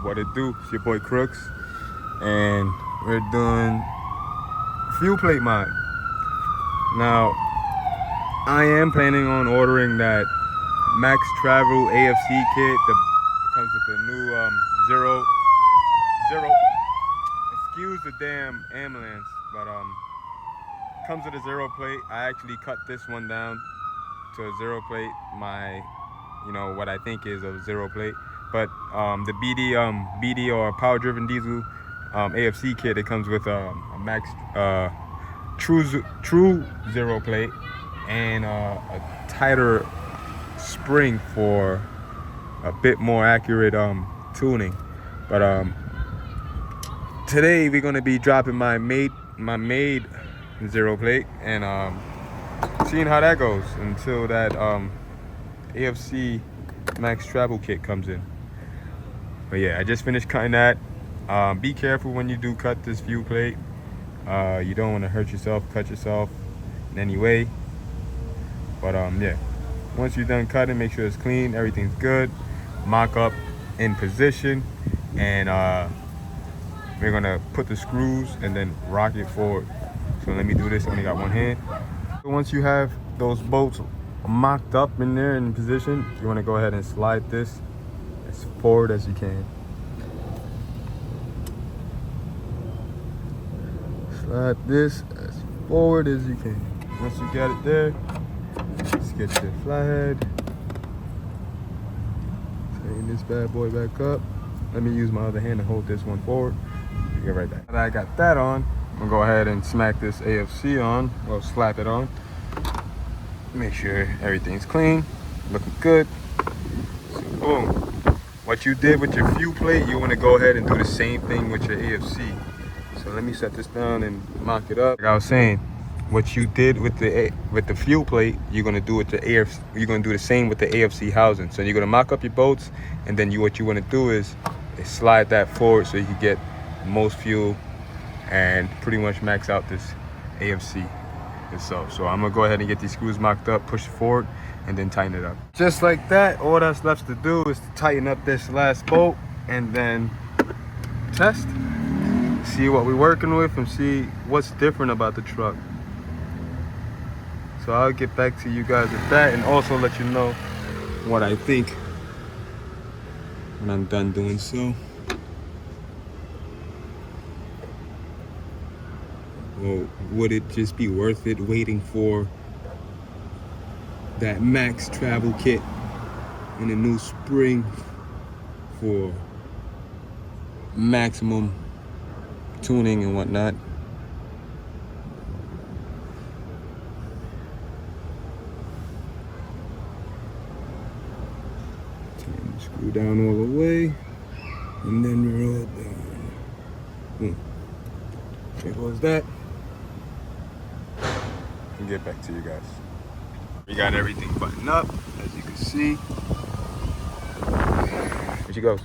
What it do? It's your boy Crooks, and we're doing fuel plate mod. Now, I am planning on ordering that Max Travel AFC kit that comes with the new zero. Excuse the damn ambulance, but comes with a zero plate. I actually cut this one down to a zero plate. What I think is a zero plate. But the BD or power driven diesel AFC kit, it comes with a Max true zero plate and a tighter spring for a bit more accurate tuning. But today we're gonna be dropping my made zero plate and seeing how that goes until that AFC Max Travel kit comes in. But yeah, I just finished cutting that. Be careful when you do cut this fuel plate. You don't want to hurt yourself, cut yourself in any way. But yeah, once you're done cutting, make sure it's clean, everything's good. Mock up in position, and we're gonna put the screws and then rock it forward. So let me do this. I only got one hand. So once you have those bolts mocked up in there in position, you want to go ahead and slide this as forward as you can. Slide this as forward as you can. Once you got it there, let's get your flathead. Tighten this bad boy back up. Let me use my other hand to hold this one forward. Get right back. Now that I got that on, I'm gonna go ahead and smack this AFC on, or slap it on. Make sure everything's clean, looking good. So boom. What you did with your fuel plate, you want to go ahead and do the same thing with your AFC. So let me set this down and mock it up. Like I was saying, what you did with the fuel plate, you're gonna do with the AFC. You're gonna do the same with the AFC housing. So you're gonna mock up your bolts, and then what you want to do is slide that forward so you can get most fuel and pretty much max out this AFC itself. So I'm gonna go ahead and get these screws mocked up, push it forward, and then tighten it up. Just like that, all that's left to do is to tighten up this last bolt and then test, see what we're working with, and see what's different about the truck. So I'll get back to you guys with that, and also let you know what I think when I'm done doing so. Or would it just be worth it waiting for that Max Travel kit and a new spring for maximum tuning and whatnot? Turn the screw down all the way, and then roll it down. Boom. There goes that. And get back to you guys. We got everything buttoned up, as you can see. Here she goes.